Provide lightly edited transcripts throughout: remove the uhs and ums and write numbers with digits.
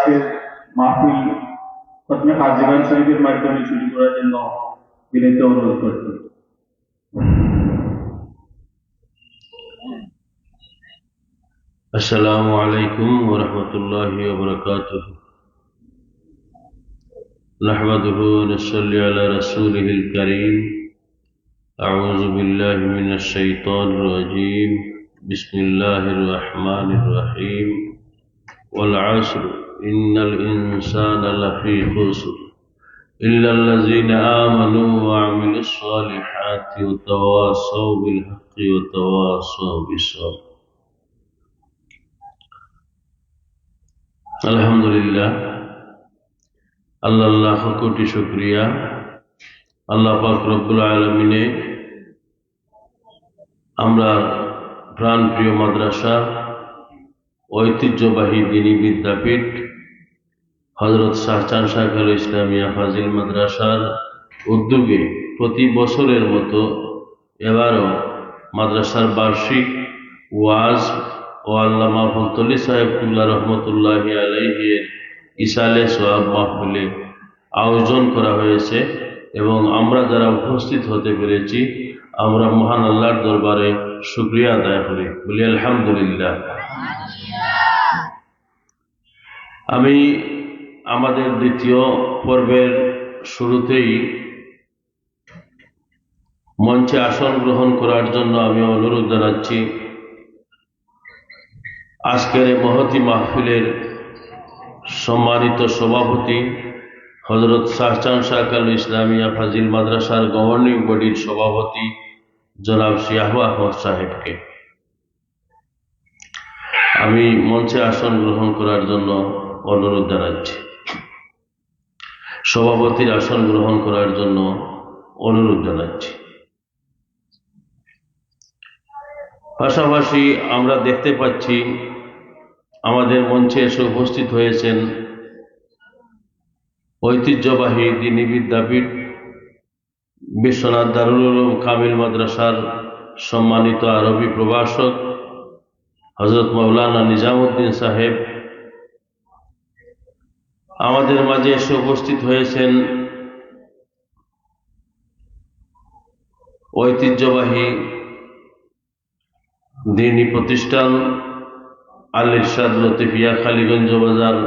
আজকের মাহফিল খতমে কাজীগঞ্জ শরীফের মাধ্যমে শুরু করার জন্য বিনীত অনুরোধ করছি। আসসালামু আলাইকুম ওয়া রাহমাতুল্লাহি ওয়া বারাকাতুহু। নাহমাদুহু ওয়া নুসাল্লি আলা রাসূলিহিল কারীম। আউযু বিল্লাহি মিনাশ শাইতানির রাজীম। বিসমিল্লাহির রাহমানির রাহিম। ওয়াল 'আসর ইন্নাল ইনসানা লাফী খুসর ইল্লাল্লাযীনা আমানু ওয়া 'আমিলুস সালিহাতি ওয়া তাওয়াসাউ বিল হাক্কি ওয়া তাওয়াসাউ বিস-সাবর। আলহামদুলিল্লাহ, আল্লাহ কোটি শুকরিয়া। আল্লাহ পাক রব্বুল আলামিনে আমরা প্রাণপ্রিয় মাদ্রাসা, ঐতিহ্যবাহী দ্বীনী বিদ্যাপীঠ হযরত শাহজাহান শাহ ইসলামিয়া ফাজিল মাদ্রাসার উদ্যোগে প্রতি বছরের মতো এবারও মাদ্রাসার বার্ষিক ওয়াজ ও আল্লামা ফজলুল্লাহ সাহেবুল্লাহ রহমতুল্লাহি আলাইহি এর ইসালে সওয়াব মাহফিলে আয়োজন করা হয়েছে এবং আমরা যারা উপস্থিত হতে পেরেছি আমরা মহান আল্লাহর দরবারে শুকরিয়া আদায় করি, বলি আলহামদুলিল্লাহ। আমি আমাদের দ্বিতীয় পর্বের শুরুতেই মঞ্চে আসন গ্রহণ করার জন্য আমি অনুরোধ জানাচ্ছি আজকের এই মহতী মাহফিলের সম্মানিত সভাপতি হযরত শাহজাহান শাহ ইসলামিয়া ফাজিল মাদ্রাসার গভর্নিং বডির সভাপতি জনাব শিয়াবু আহমদ সাহেবকে আমি মঞ্চে আসন গ্রহণ করার জন্য অনুরোধ জানাচ্ছি, সভাপতির আসন গ্রহণ করার জন্য অনুরোধ জানাচ্ছি। পাশাপাশি আমরা দেখতে পাচ্ছি আমাদের মঞ্চে এসে উপস্থিত হয়েছেন ঐতিহ্যবাহী দ্বীনী বিদ্যাপীঠ বিশ্বনাথ দারুল উলুম কামিল মাদ্রাসার সম্মানিত আরবি প্রভাষক হযরত মাওলানা নিজামউদ্দিন সাহেব। আমাদের মাঝে এসে উপস্থিত হয়েছেন ঐতিহ্যবাহী দ্বীনী প্রতিষ্ঠান আল ইরশাদ লতিফিয়া খালিগঞ্জ বাজার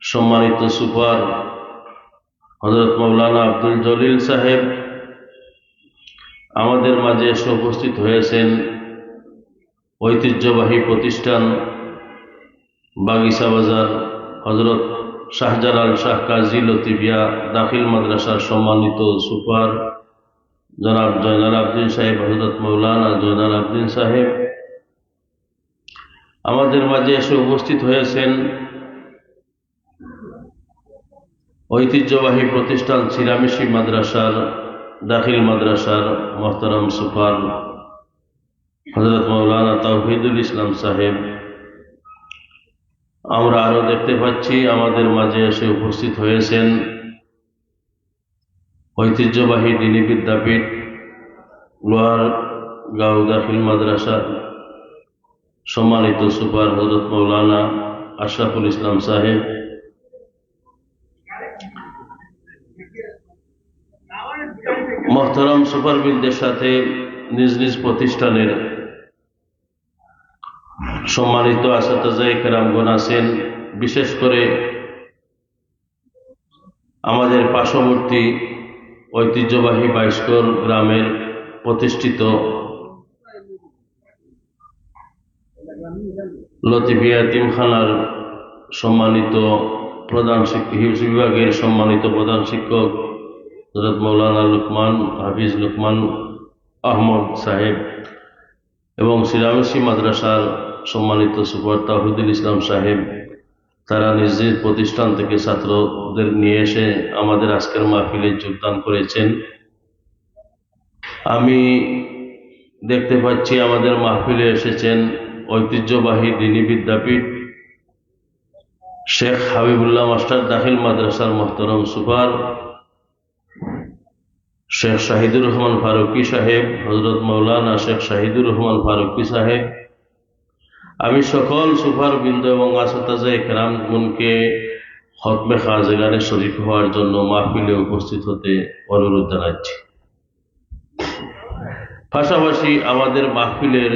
সম্মানিত সুপার হযরত মাওলানা আব্দুল জলিল সাহেব। আমাদের মাঝে এসে উপস্থিত হয়েছেন ঐতিহ্যবাহী প্রতিষ্ঠান বাগিচা বাজার হযরত শাহজালাল শাহ কাজী লতিফিয়া দাখিল মাদ্রাসার সম্মানিত সুপার জনাব জয়নাল আবদিন সাহেব, হযরত মাওলানা জয়নাল আবদিন সাহেব। আমাদের মাঝে এসে উপস্থিত হয়েছেন ঐতিহ্যবাহী প্রতিষ্ঠান সিরামিশি মাদ্রাসার দাখিল মাদ্রাসার মোহতারাম সুপার হযরত মাওলানা তাওহিদুল ইসলাম সাহেব। আমরা আরো দেখতে পাচ্ছি আমাদের মাঝে এসে উপস্থিত হয়েছেন ঐতিহ্যবাহী দ্বীনী বিদ্যাপীঠ লোহার গাঁও দাখিল মাদ্রাসার সম্মানিত সুপার হযরত মাওলানা আশরাফুল ইসলাম সাহেব। মোহতারাম সুপারবিনদের সাথে নিজ নিজ প্রতিষ্ঠানের সম্মানিত আসাতাজায়ে কেরামগণ আছেন। বিশেষ করে আমাদের পার্শ্ববর্তী ঐতিহ্যবাহী বাইশকর গ্রামের প্রতিষ্ঠিত লতিফিয়া এতিমখানার সম্মানিত প্রধান শিক্ষক, হিফজ বিভাগের সম্মানিত প্রধান শিক্ষক হযরত মাওলানা লুকমান হাফিজ লুকমান আহমদ সাহেব এবং সিরামিশি মাদ্রাসার সম্মানিত সুপার তাওহিদুল ইসলাম সাহেব, তারা নিজ নিজ প্রতিষ্ঠান থেকে ছাত্রদের নিয়ে এসে আমাদের আজকের মাহফিলে যোগদান করেছেন। আমি দেখতে পাচ্ছি আমাদের মাহফিলে এসেছেন ঐতিহ্যবাহী দ্বীনী বিদ্যাপীঠ শেখ হাবিবুল্লাহ মাস্টার দাখিল মাদ্রাসার মোহতারাম সুপার শেখ শাহিদুর রহমান ফারুকি সাহেব, হযরত মাওলানা শেখ শাহিদুর রহমান ফারুকি সাহেব। আমি সকল সুপারবৃন্দ এবং আসাতাজে কেরামগণকে খতমে খাজেগানে শরীক হওয়ার জন্য মাহফিলে উপস্থিত হতে অনুরোধ জানাচ্ছি। পাশাপাশি আমাদের মাহফিলের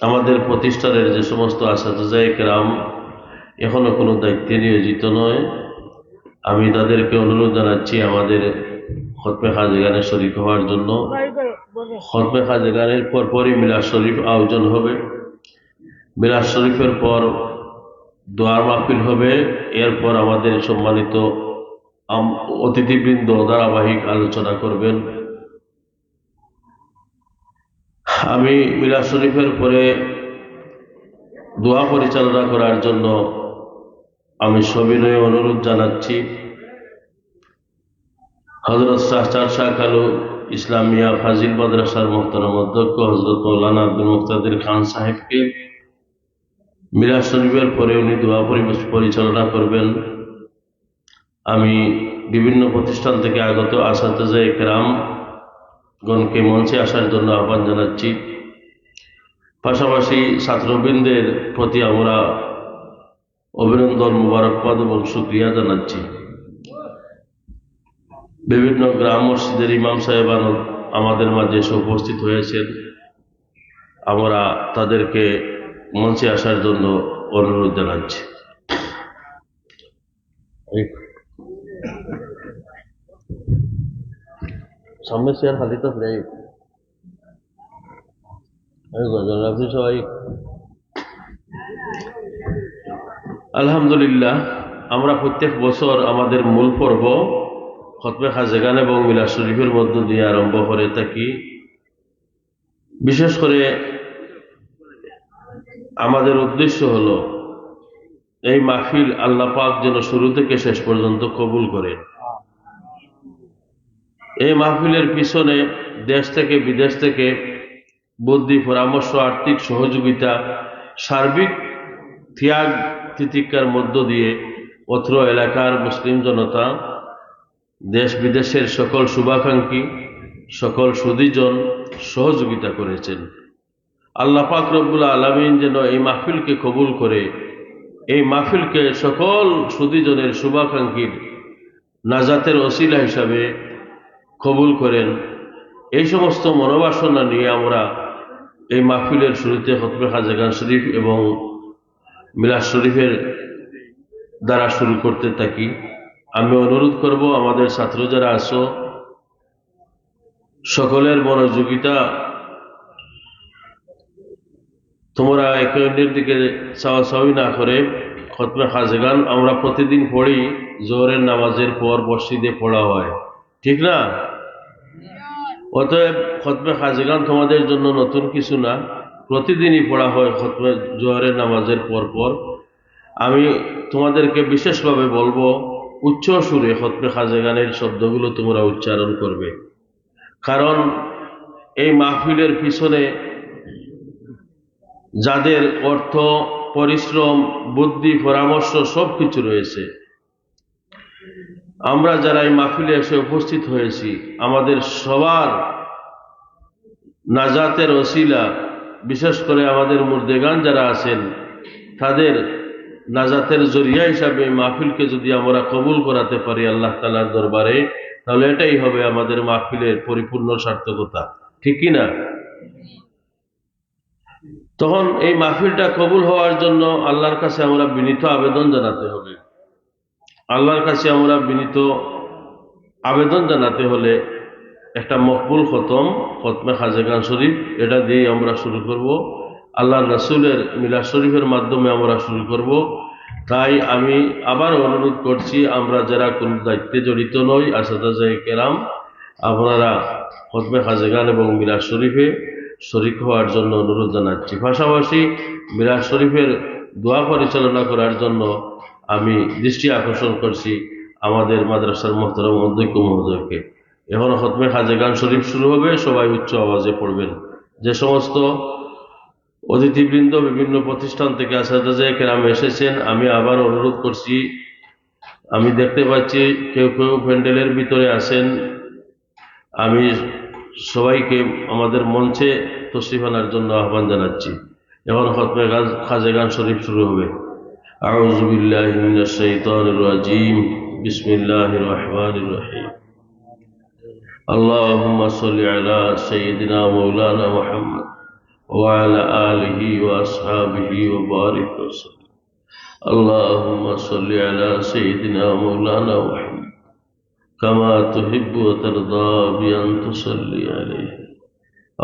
আমাদের প্রতিষ্ঠানের যে সমস্ত আসাতাজে কেরাম এখনো কোনো দায়িত্বে নিয়োজিত নয়, আমি তাদেরকে অনুরোধ জানাচ্ছি আমাদের খতমে খাজেগানে শরীক হওয়ার জন্য। খতমে খাজেগানের পরপরই মিলাদ শরীফ আয়োজন হবে। মিলাদ শরীফের পর দোয়ার মাহফিল হবে। এরপর আমাদের সম্মানিত অতিথিবৃন্দ ধারাবাহিক আলোচনা করবেন। আমি মিলাদ শরীফের পরে দোয়া পরিচালনা করার জন্য আমি সবিনয়ে অনুরোধ জানাচ্ছি হযরত শাহজাহান শাহ কালু ইসলামিয়া ফাজিল মাদ্রাসার মোহতারাম অধ্যক্ষ হযরত মৌলানা আব্দুল মুক্তাদির খান সাহেবকে। মিলাদ শরীফের পরে উনি দোয়া পরিচালনা করবেন। আমি বিভিন্ন প্রতিষ্ঠান থেকে আগত আসাতাজে কেরাম গণকে মঞ্চে আসার জন্য আহ্বান জানাচ্ছি। পাশাপাশি ছাত্রবৃন্দের প্রতি আমরা অভিনন্দন, মুবারকবাদ এবং শুকরিয়া জানাচ্ছি। বিভিন্ন গ্রাম মসজিদের ইমাম সাহেবান আমাদের মাঝে এসে উপস্থিত হয়েছেন। আমরা তাদেরকে মঞ্চে আসার জন্য অনুরোধ জানাচ্ছি। সামনে চেয়ার খালি তো প্রায় সবাই আলহামদুলিল্লাহ, আমরা প্রত্যেক বছর আমাদের মূল পর্ব খতমে খাজেগান এবং মিলাদ শরীফের মধ্য দিয়ে আরম্ভ করে থাকি। বিশেষ করে আমাদের উদ্দেশ্য হলো এই মাহফিল আল্লাহ পাক যেন শুরু থেকে শেষ পর্যন্ত কবুল করেন। এই মাহফিলের পিছনে দেশ থেকে বিদেশ থেকে বুদ্ধি, পরামর্শ, আর্থিক সহযোগিতা, সার্বিক ত্যাগ তিতিক্ষার মধ্য দিয়ে অত্র এলাকার মুসলিম জনতা, দেশ বিদেশের সকল শুভাকাঙ্ক্ষী, সকল সুধীজন সহযোগিতা করেছেন। আল্লাহ পাক রব্বুল আলামিন যেন এই মাহফিলকে কবুল করে এই মাহফিলকে সকল সুধীজনের শুভাকাঙ্ক্ষীর নাজাতের ওসিলা হিসাবে কবুল করেন। এই সমস্ত মনোবাসনা নিয়ে আমরা এই মাহফিলের শুরুতে খতমে খাজেগান শরীফ এবং মিলাদ শরীফের দ্বারা শুরু করতে থাকি। আমি অনুরোধ করব আমাদের ছাত্র যারা আছো সকলের মনোযোগিতা, তোমরা একে অন্যের দিকে চাওয়াচাওয়ি না করে খতমে খাজেগান আমরা প্রতিদিন পড়ি। জোহরের নামাজের পর মসজিদে পড়া হয়, ঠিক না? অতএব খতমে খাজেগান তোমাদের জন্য নতুন কিছু না, প্রতিদিনই পড়া হয় খতমে জোহরের নামাজের পর পর। আমি তোমাদেরকে বিশেষভাবে বলবো উচ্চ সুরে খতমে খাজেগানের শব্দগুলো তোমরা উচ্চারণ করবে, কারণ এই মাহফিলের পিছনে যাদের অর্থ, পরিশ্রম, বুদ্ধি, পরামর্শ সব কিছু রয়েছে, আমরা যারা এই মাহফিলে এসে উপস্থিত হয়েছি আমাদের সবার নাজাতের ওসিলা, বিশেষ করে আমাদের মুর্দেগান যারা আছেন তাদের নাজাতের জরিয়া হিসাবে এই মাহফিলকে যদি আমরা কবুল করাতে পারি আল্লাহ তাআলার দরবারে, তাহলে এটাই হবে আমাদের মাহফিলের পরিপূর্ণ সার্থকতা, ঠিক কি না? তখন এই মাহফিলটা কবুল হওয়ার জন্য আল্লাহর কাছে আমরা বিনীত আবেদন জানাতে হবে। আল্লাহর কাছে আমরা বিনীত আবেদন জানাতে হলে একটা মকবুল খতমে খাজেগান শরীফ, এটা দিয়ে আমরা শুরু করব। আল্লাহর রাসূলের মিলাদ শরীফের মাধ্যমে আমরা শুরু করব। তাই আমি আবার অনুরোধ করছি, আমরা যারা কোন দায়িত্বে জড়িত নই আসাতাজে কেরাম, আপনারা খতমে খাজেগান এবং মিলাদ শরীফে শরীক হওয়ার জন্য অনুরোধ জানাচ্ছি। পাশাপাশি মিলাদ শরীফের দোয়া পরিচালনা করার জন্য আমি দৃষ্টি আকর্ষণ করছি আমাদের মাদ্রাসার মোহতারাম অধ্যক্ষ মহোদয়কে। এখন খতমে খাজেগান শরীফ শুরু হবে, সবাই উচ্চ আওয়াজে পড়বেন। যে সমস্ত অতিথিবৃন্দ বিভিন্ন প্রতিষ্ঠান থেকে আসাতাজে কেরাম এসেছেন, আমি আবার অনুরোধ করছি, আমি দেখতে পাচ্ছি কেউ কেউ প্যান্ডেলের ভিতরে আছেন, আমি সবাইকে আমাদের মঞ্চে তশরিফ আনার জন্য আহ্বান জানাচ্ছি। এখন খতমে খাজে গান শরীফ শুরু হবে। আউযু বিল্লাহি মিনাশ শাইতানির রাজীম, বিসমিল্লাহির রহমানির রহিম। আল্লাহুম্মা সাল্লি আলা সাইয়্যিদিনা মাওলানা মুহাম্মদ ওয়া আলা আলিহি ওয়া আসহাবিহি ওয়া বারিক ওয়াসাল্লাম। আল্লাহুম্মা সাল্লি আলা সাইয়্যিদিনা মাওলানা মুহাম্মদ কামা তুহিব্বু ওয়া তারদা বিআন তুসাল্লি আলাইহি।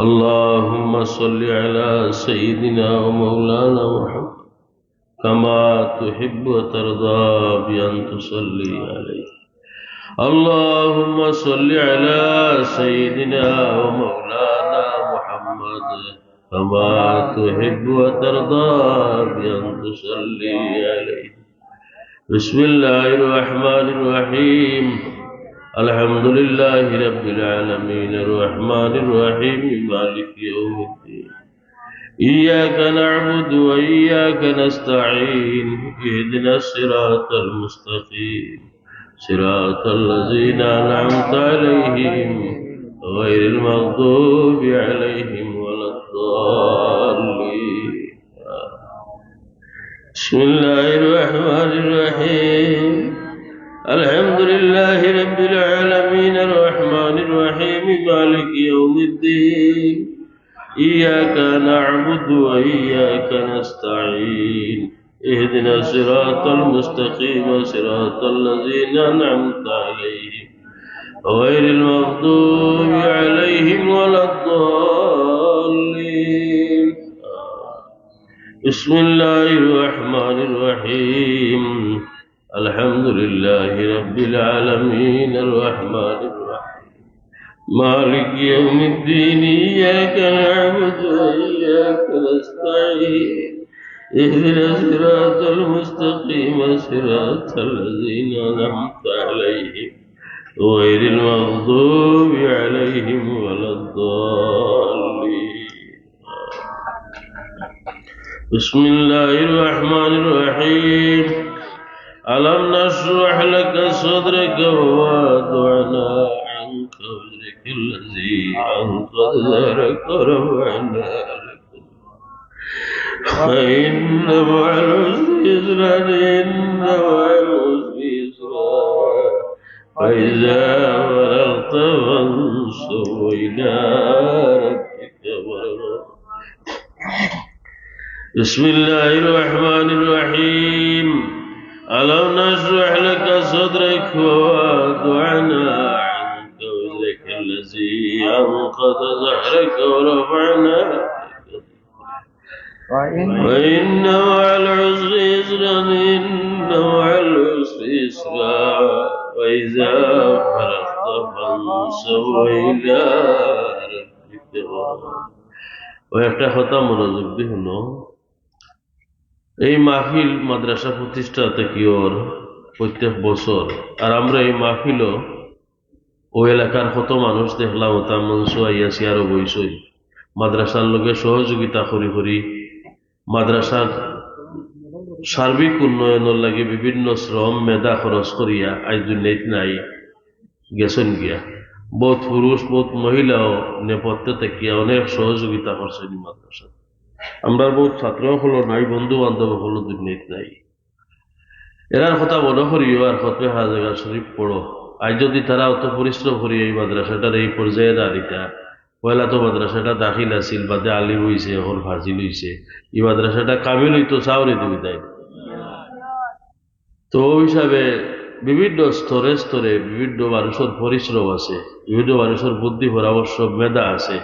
اللهم صل على سيدنا ومولانا محمد كما تحب وترضى بأن تصلي عليه. اللهم صل على سيدنا ومولانا محمد كما تحب وترضى بأن تصلي عليه. بسم الله الرحمن الرحيم. الحمد لله رب العالمين الرحمن الرحيم مالك يوم الدين. إياك نعبد وإياك نستعين. اهدنا الصراط المستقيم صراط الذين أنعمت عليهم غير المغضوب عليهم ولا الضالين. بسم الله الرحمن الرحيم. الحمد لله رب العالمين الرحمن الرحيم مالك يوم الدين. إياك نعبد وإياك نستعين. اهدنا الصراط المستقيم صراط الذين أنعمت عليهم غير المغضوب عليهم ولا الضالين. بسم الله الرحمن الرحيم. الحمد لله رب العالمين الرحمن الرحيم مالك يوم الدين. إياك نعبد وإياك نستعين. اهدنا الصراط المستقيم صراط الذين أنعمت عليهم غير المغضوب عليهم ولا الضالين. بسم الله الرحمن الرحيم. ألم نشرح لك صدرك ووضعنا عنك وزرك الذي أنقض ظهرك ورفعنا لك فإن مع العسر يسرا إن مع العسر يسرا فإذا فرغت فانصب إلى ربك فارغب. بسم الله الرحمن الرحيم. ألم نشرح لك صدرك ووضعنا عنك وزرك الذي أنقض ظهرك ورفعنا لك وإن مع العسر يسرا إن مع العسر يسرا وإذا فرغت فانصب إلى ربك فارغب. ويفتح ختم মনোযোগ দিন। এই মাহফিল মাদ্রাসা প্রতিষ্ঠা থেকে ওর প্রত্যেক বছর, আর আমরা এই মাহফিল ওই এলাকার কত মানুষ দেখলাম ওটা মঞ্চ আইয়াছি আরো বইসই মাদ্রাসার লোকের সহযোগিতা করি করি মাদ্রাসার সার্বিক উন্নয়নের লাগে বিভিন্ন শ্রম মেধা খরচ করিয়া আজ দুর্নীতি নাই গেছেন গিয়া। বহুত পুরুষ বহুত মহিলাও নেপথ্যে থাকিয়া অনেক সহযোগিতা করছেন মাদ্রাসা। আমরা বহুত ছাত্র হলো নাই, বন্ধু বান্ধব হলো দুর্নীতি নাই। এরার কথা মনে করিও আর কত হাজার শরীফ পড়ো। আজ যদি তারা অত পরিশ্রম করি এই মাদ্রাসাটার এই পর্যায়ে দাঁড়িতা, পয়লা তো মাদ্রাসাটা দাখিল আছিল, বাদে আলিম হইছে, এখন ফাজিল হইছে, এই মাদ্রাসাটা কামিল হইতো চাউরি দিবি তাই। তো ওই হিসাবে বিভিন্ন স্তরে স্তরে বিভিন্ন মানুষের পরিশ্রম আছে, বিভিন্ন মানুষের বুদ্ধি পরামর্শ মেধা আছে।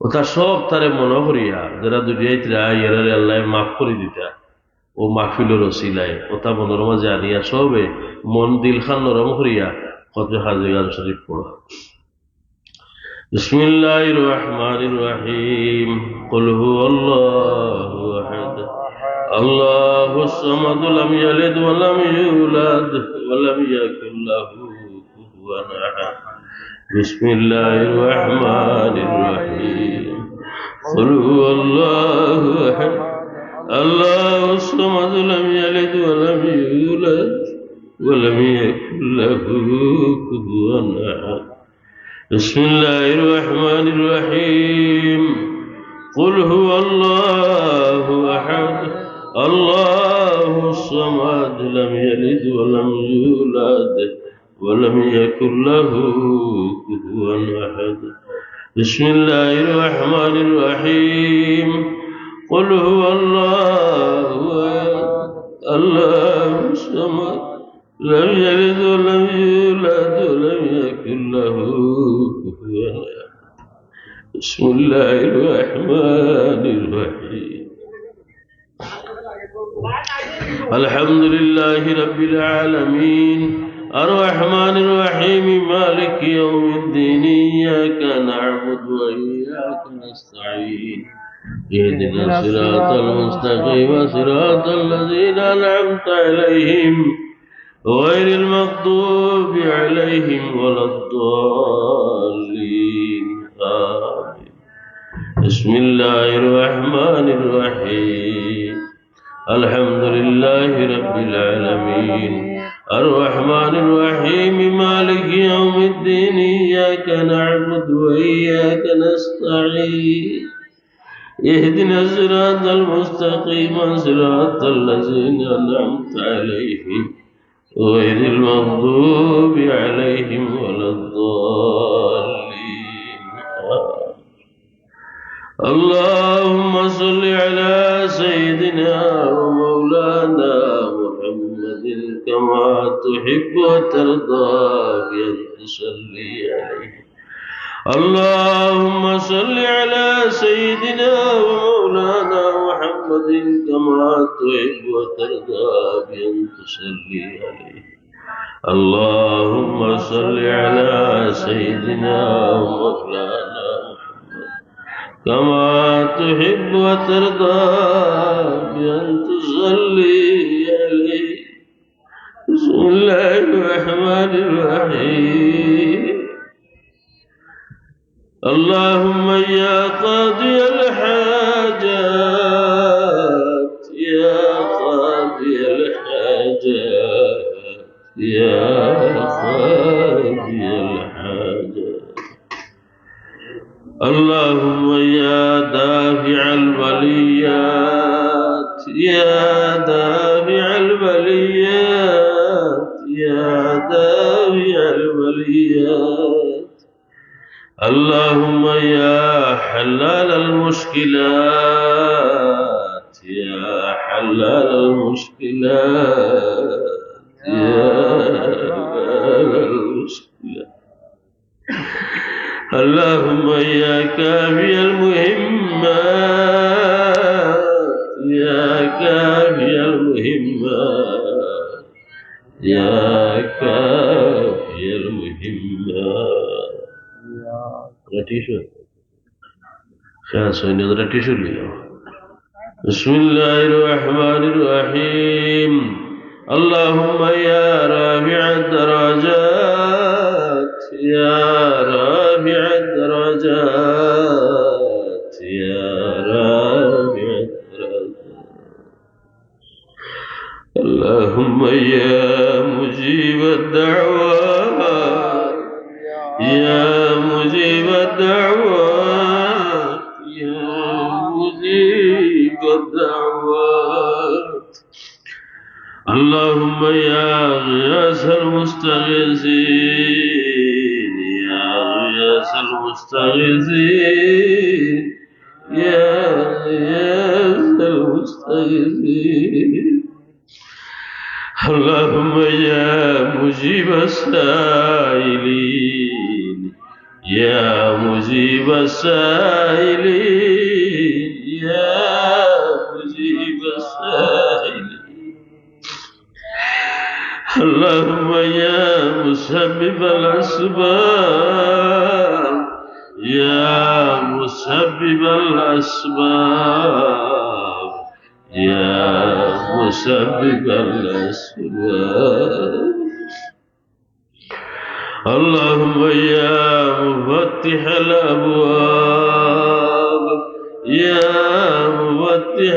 ওটা সব তারে মনে করিয়া যারা দুনিয়াইতরা এরারে আল্লাহ মাফ করে দিতা ও মাহফিলের ওসিলায় ওটা মনের মাঝে আনিয়া সবে মন দিল খান নরম করিয়া কত হাজে গান শরীফ পড়া। বিসমিল্লাহির রহমানির রহিম। কুল হুয়াল্লাহু আহাদ আল্লাহুস সামাদ লাম ইয়ালিদ ওয়া লাম ইউলাদ ওয়া লাম ইয়াকুল লাহু কুফুয়ান আহাদ। বিসমিল্লাহির রহমানির রহিম। কুল হুয়াল্লাহু আহাদ আল্লাহুস সামাদ লাম ইয়ালিদ ওয়া লাম ইউলাদ ওয়া লাম ইয়াকুল লাহু কুফুয়ান আহাদ। বিসমিল্লাহির রহমানির রহিম। قل هو الله أحد الله الصمد لم يلد ولم يولد ولم يكن له كفوا أحد بسم الله الرحمن الرحيم قل هو الله الله الصمد لم يلد ولم يولد ولم يكن له كفوا أحد بسم الله الرحمن الرحيم الحمد لله رب العالمين الرحمن الرحيم مالك يوم الدين إياك نعبد وإياك نستعين اهدنا الصراط المستقيم صراط الذين أنعمت عليهم غير المغضوب عليهم ولا الضالين آمين بسم الله الرحمن الرحيم الحمد لله رب العالمين الرحمن الرحيم مالك يوم الدين إياك نعبد وإياك نستعين اهدنا الصراط المستقيم صراط الذين أنعمت عليهم غير المغضوب عليهم ولا الضالين اللهم صل على سيدنا ومولانا محمد كما تحب وترضى بأن تصلي عليه اللهم صل على سيدنا ومولانا محمد كما تحب وترضى بأن تصلي عليه اللهم صل على سيدنا ومولانا محمد كما تحب وترضى بأن تصلي عليه بسم الله الرحمن الرحيم اللهم يا قاضي الحاجات يا قاضي الحاجات يا قاضي الحاجات اللهم يا دافع البليات يا دافع البليات يا دافع البليات اللهم يا حلال المشكلات يا حلال المشكلات يا حلال المشكلات اللهم يا كافي المهمات يا كافي المهمات يا كافي المهمات टीशू शायद सोने जरा टीशू लिया बिस्मिल्लाहिर्रहमानिर्रहीम اللهم يا رافع الدرجات يا رافع الدرجات يا رافع الدرجات اللهم يا مجيب الدعوات يا مجيب الدعوات يا مجيب الدعوات اللهم يا غياث المستغيثين يا غياث المستغيثين يا غياث المستغيثين اللهم يا مجيب السائلين يا مجيب السائلين يا مجيب السائلين اللهم يا مسبب الأسباب يا مسبب الأسباب يا مسبب الأسباب اللهم يا مفتح الأبواب يا مفتح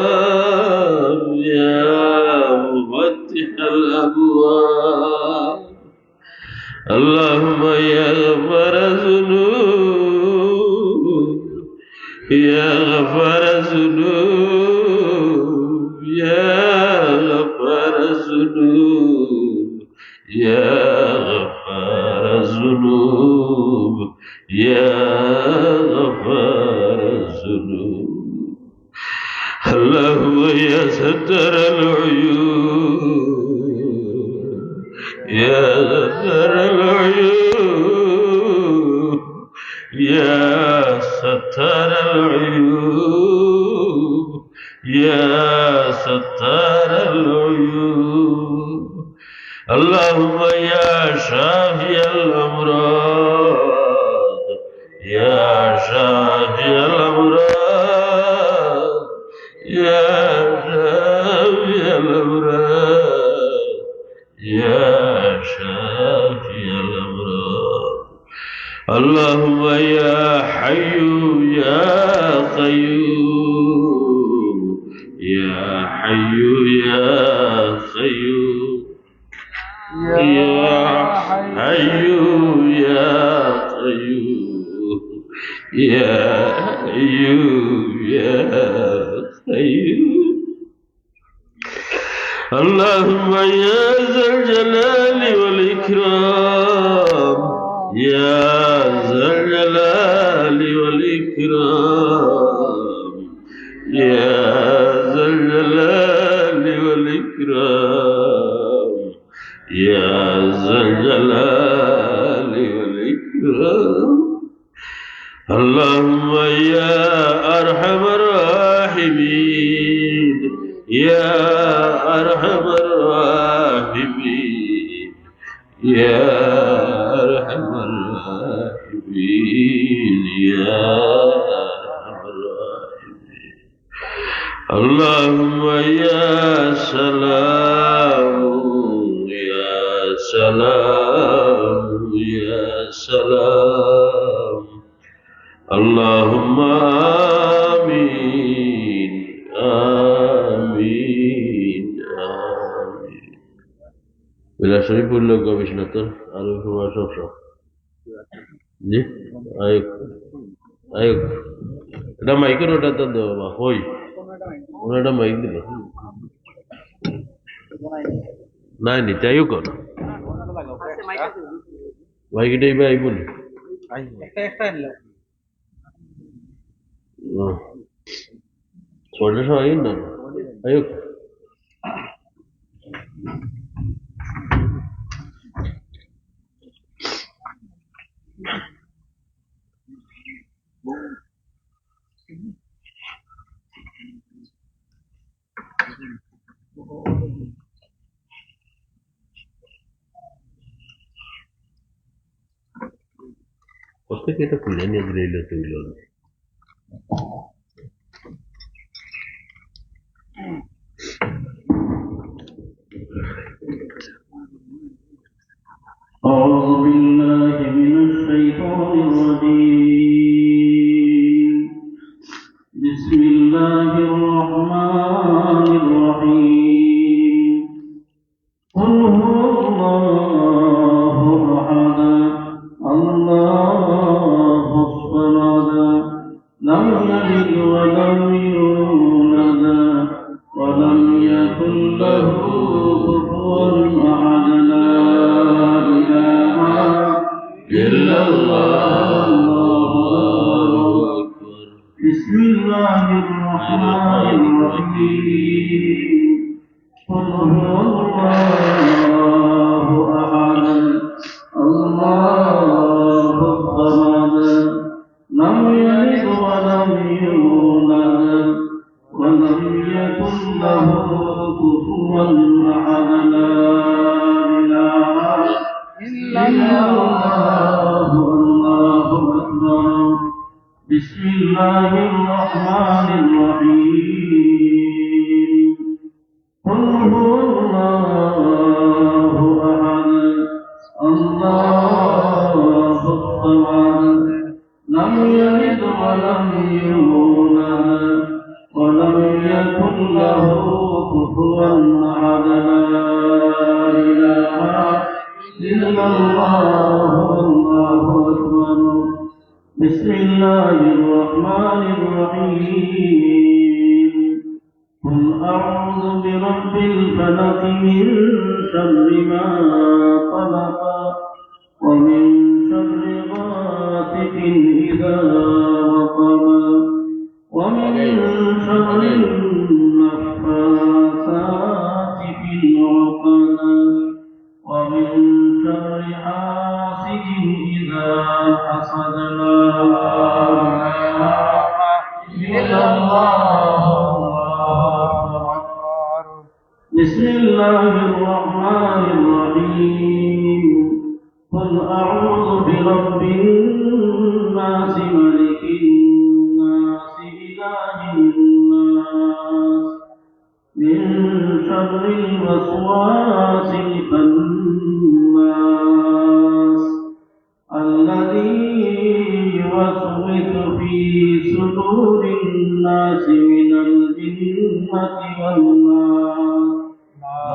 الأبواب يا مفتح الأبواب اللهم يا غفر الذنوب غفار الذنوب يا غفار الذنوب يا غفار الذنوب يا غفار الذنوب اللهم يا ستر العيوب يا ستر العيوب يا ستر العيوب يا ستر العيوب اللهم يا شافي الأمراض يا شافي الأمراض يا شافي الأمراض يا شافي الأمراض اللهم يا حي يا قيوم يا حي يا قيوم يا حي يا قيوم يا حي يا قيوم اللهم يا ذا الجلال والإكرام يا ذا الجلال والإكرام يا ذا الجلال والإكرام يا ذا الجلال والإكرام اللهم يا أرحم الراحمين يا أرحم الراحمين يا أرحم الراحمين يا أرحم الراحمين اللهم يا سلام يا سلام يا سلام اللهم آمين آمين آمين بلا شريف بقول لك قبش نتر عارف ما شوف شوف जी आयुक आयुक এটা মাইকের ওটা তো দাও বা হই ওটা মাইক দিল নাই নি তাইও কর মাইক এটাই ভাই বলি একটা একটা আনলো ছোটটা সবাই না আয়ুক প্রত্যেকে এটা খুলে নিয়ে দিল তুইল أعوذ بالله من الشيطان الرجيم بسم الله الرحمن الرحيم قل هو الله أحد الله الصمد لم يلد ولم يولد ولم يكن له كفوا أحد إلا الله بسم الله الرحمن الرحيم قل هو الله أحد الله الصمد لم يلد ولم يولد ولم يكن له كفوا أحد لا إله إلا الله الله أكبر بسم الله الرحمن الرحيم قل هو الله أحد الله الصمد لم يلد ولم يولد ولم يكن له كفوا أحد لا إله إلا الله الله أكبر بسم الله الله الرحمن الرحيم قل أعوذ برب الفلق من شر ما خلق ومن شر غاسق إذا وقب ومن شر النفاثات في العقد ومن شر حاسد إذا حسد لا إله إلا الله بسم الله الرحمن الرحيم قل أعوذ برب الناس ملك الناس إله الناس من شر الوسواس الخناس الذي يوسوس في صدور الناس من الجنة والناس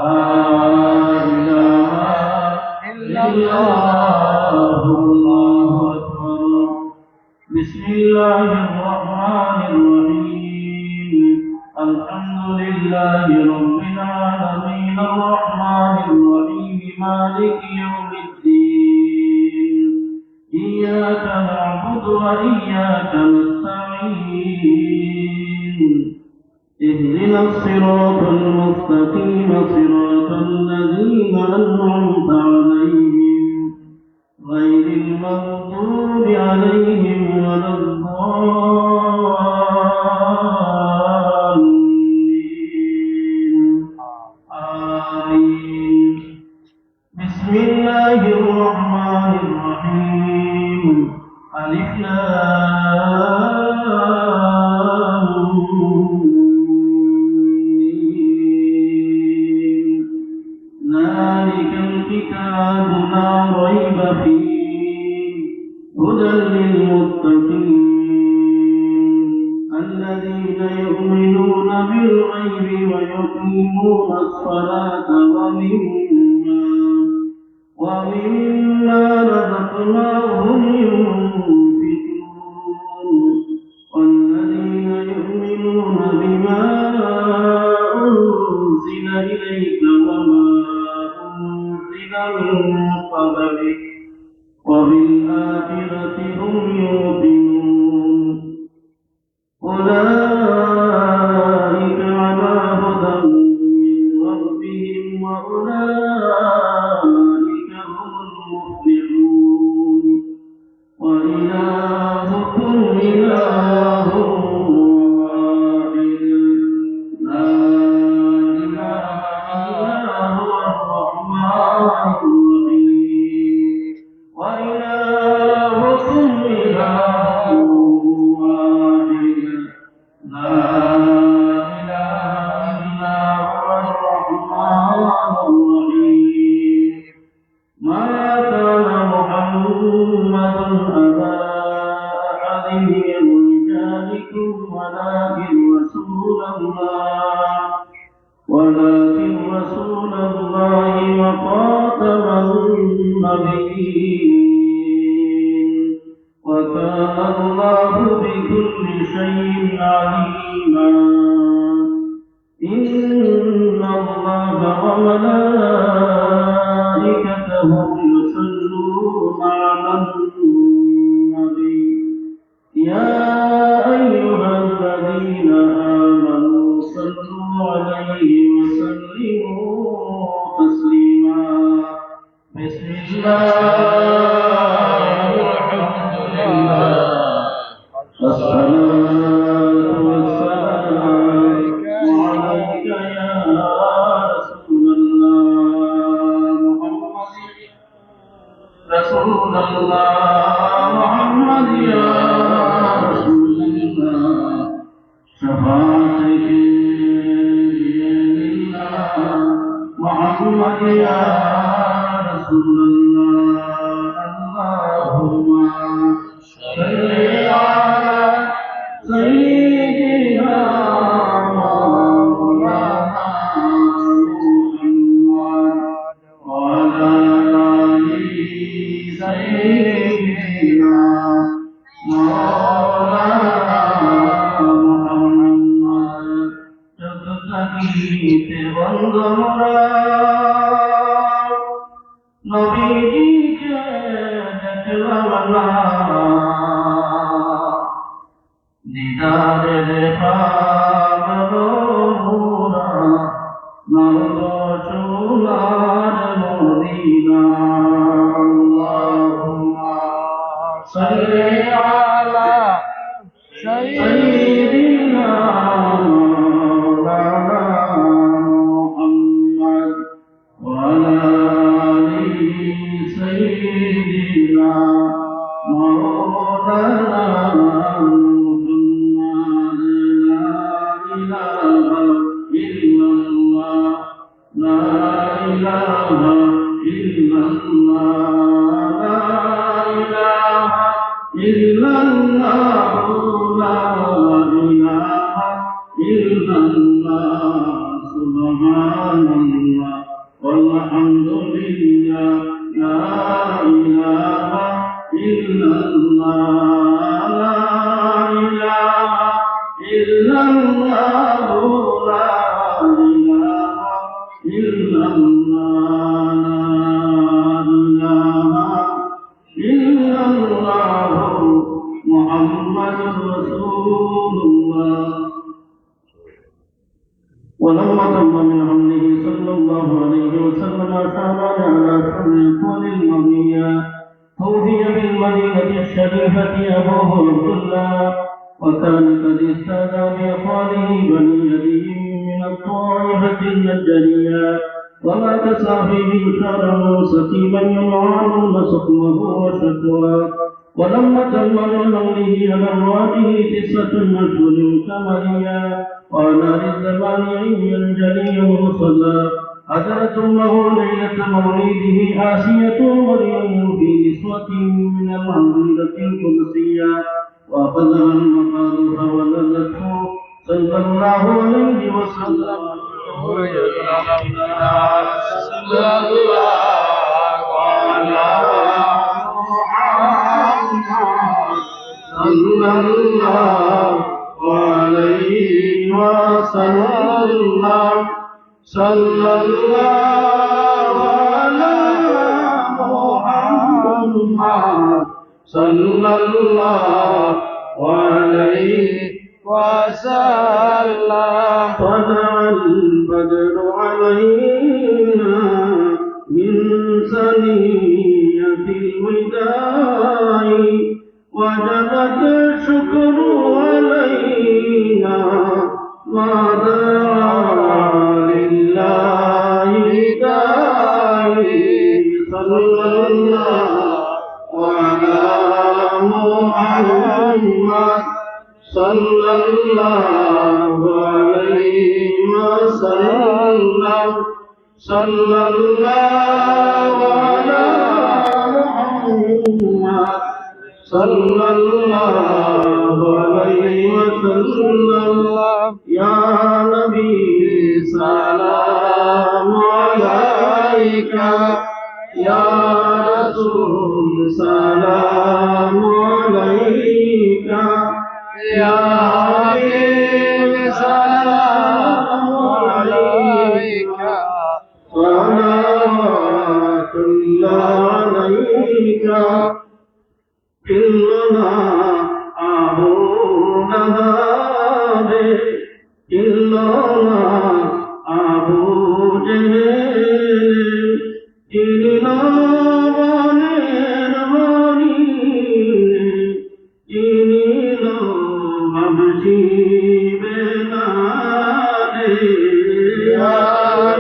لا إله إلا الله الله أكبر بسم الله الرحمن الرحيم الحمد لله رب العالمين الرحمن الرحيم مالك يوم الدين إياك نعبد وإياك نستعين اهدنا الصراط المستقيم صراط الذين أنعمت عليهم غير المغضوب عليهم ولا الضالين آمين بسم الله الرحمن الرحيم ألف لام ميم ذلك الكتاب لا ريب فيه هدى للمتقين الذين يؤمنون بالغيب ويقيمون الصلاة ومما رزقناهم ينفقون والذين يؤمنون بما أنزل إليك وما أنزل من قبلك وبالآخرة هم يوقنون أولئك على هدى من ربهم وأولئك هم المفلحون وإلهكم إله واحد لا إله إلا هو الرحمن الرحيم وإلهكم إله واحد لا إله إلا هو الرحمن الرحيم ما كان محمد أبا أحد من رجالكم ولكن رسول الله وخاتم النبيين وكان الله بكل شيء عليما إن الله وملائكته يصلون على النبي يا أيها الذين آمنوا صلوا عليه وسلموا تسليما بسم الله الحمد لله والصلاة والسلام عليك يا رسول الله محمد يا رسول الله شفاعتك لله محمد يا رسول الله اللهم صل على سيدنا مولانا محمد وعلى آل سيدنا مولانا আমরা নবীজিকে দেখলাম না, দিদারে দেখার মোরা নব সোনার মদিনা। আল্লাহুম্মা সাল্লি আলা সাইয়্যিদিনা মাওলানা মুহাম্মদ ওয়া আলা আলি সাইয়্যিদিনা মাওলানা মুহাম্মদ। লা ইলাহা ইল্লাল্লাহ, লা ইলাহা ইল্লাল্লাহ, লা ইলাহা ইল্লাল্লাহ, সুবহানাল্লাহ walhamdulillah, la ilaha illallah, la ilaha illallah, la ilaha illallah, la ilaha illallah, muhammadur rasulullah. ولما تم من حمله صلى الله عليه وسلم شعبان على سر طول المضية توفي بالمدينة الشريفة أبوه عبد الله، وكان قد استاذى بإخوانه بني يديه من الطائفة النجارية، ومات صاحبه شعرا سقيما ينعم سقمه وشكوى. ولما تم من حمله على امراته 9 أشهر كمالية ونار الزمان ينجلي مرسلا، حضرت الله ليلة مولده آسية مريم في نسوة من المنزلة القدسية، وأخذها المقال فولدته صلى الله عليه وسلم. صلى الله على محمد صلى الله عليه وسلم، صلى الله على محمد صلى الله عليه وسلم. طلع البدر علينا من ثنية الوداع، وجب الشكر علينا ما دعا لله داعي. صلى الله على محمد صلى الله عليه وسلم، صلى الله على محمد صلى الله عليه وسلم. يا نبي سلام عليك، يا رسول سلام عليك، يا حبيب سلام عليك، صلوات الله عليك. إلنا أبونا هذا، إلنا أبو جهل، إلنا بني إلنا حبشي بنادي. يا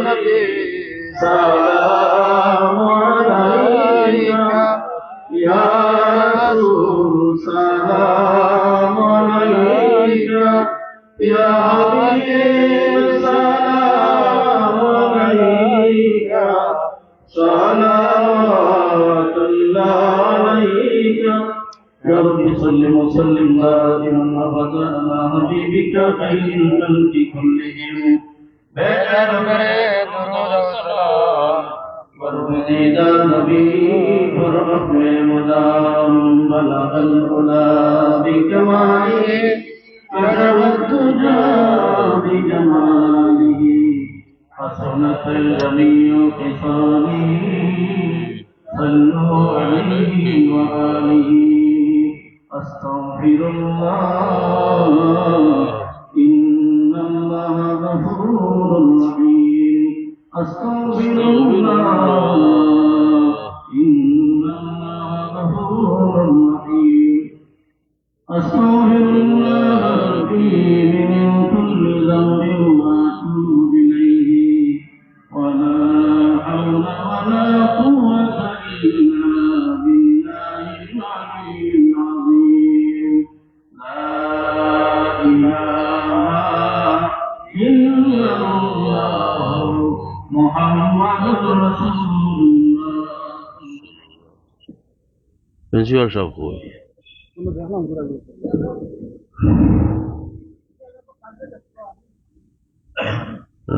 نبي سلام عليك، يا رسول سلام عليك، يا حبيب سلام عليك، صلوات الله عليك. يا رب صل وسلم دائما ابدا على حبيبك خير الخلق كلهم. بشر کرے درود و سلام برمدیدہ نبی پر اپنے مدام بلغ العلا بکمالہ کرم الدجا بجمالہ حسنت جميع خصاله صلوا عليه وآله أستغفر الله إن الله غفور رحيم أستغفر الله إن الله غفور رحيم أستغفر الله ربي من كل ذنب وأتوب إليه ولا حول ولا قوة إلا بالله العلي العظيم لا إله إلا الله محمد رسول الله principal সাহেব কই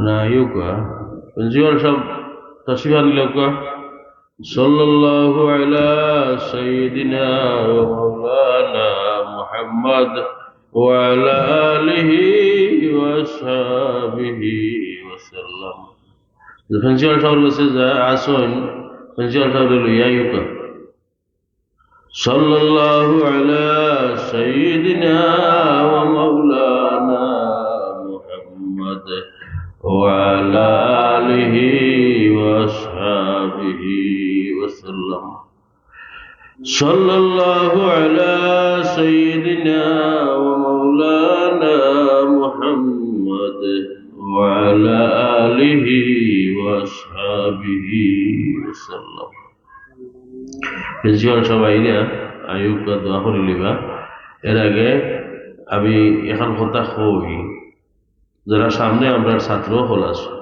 না ইউকা প্রিন্সিপাল সাহেব তশরিফ আনলেকা সাল্লাল্লাহু আলা সাইয়্যিদিনা ওয়া মাওলানা মুহাম্মদ ওয়া আলা আলিহি ওয়া আসহাবিহি ওয়া সাল্লাম প্রিন্সিপাল সাহেব কাছে যা আসুন প্রিন্সিপাল সাহেব লইয়া ইউকা صلى الله على سيدنا ومولانا محمد وعلى آله وأصحابه وسلم صلى الله على سيدنا ومولانا محمد وعلى آله وأصحابه وسلم প্রিন্সিপাল সবাই আয়ুব দোয়া করে লিবা এর আগে আমি এখন কথা কই যারা সামনে আমরা ছাত্র হল আছো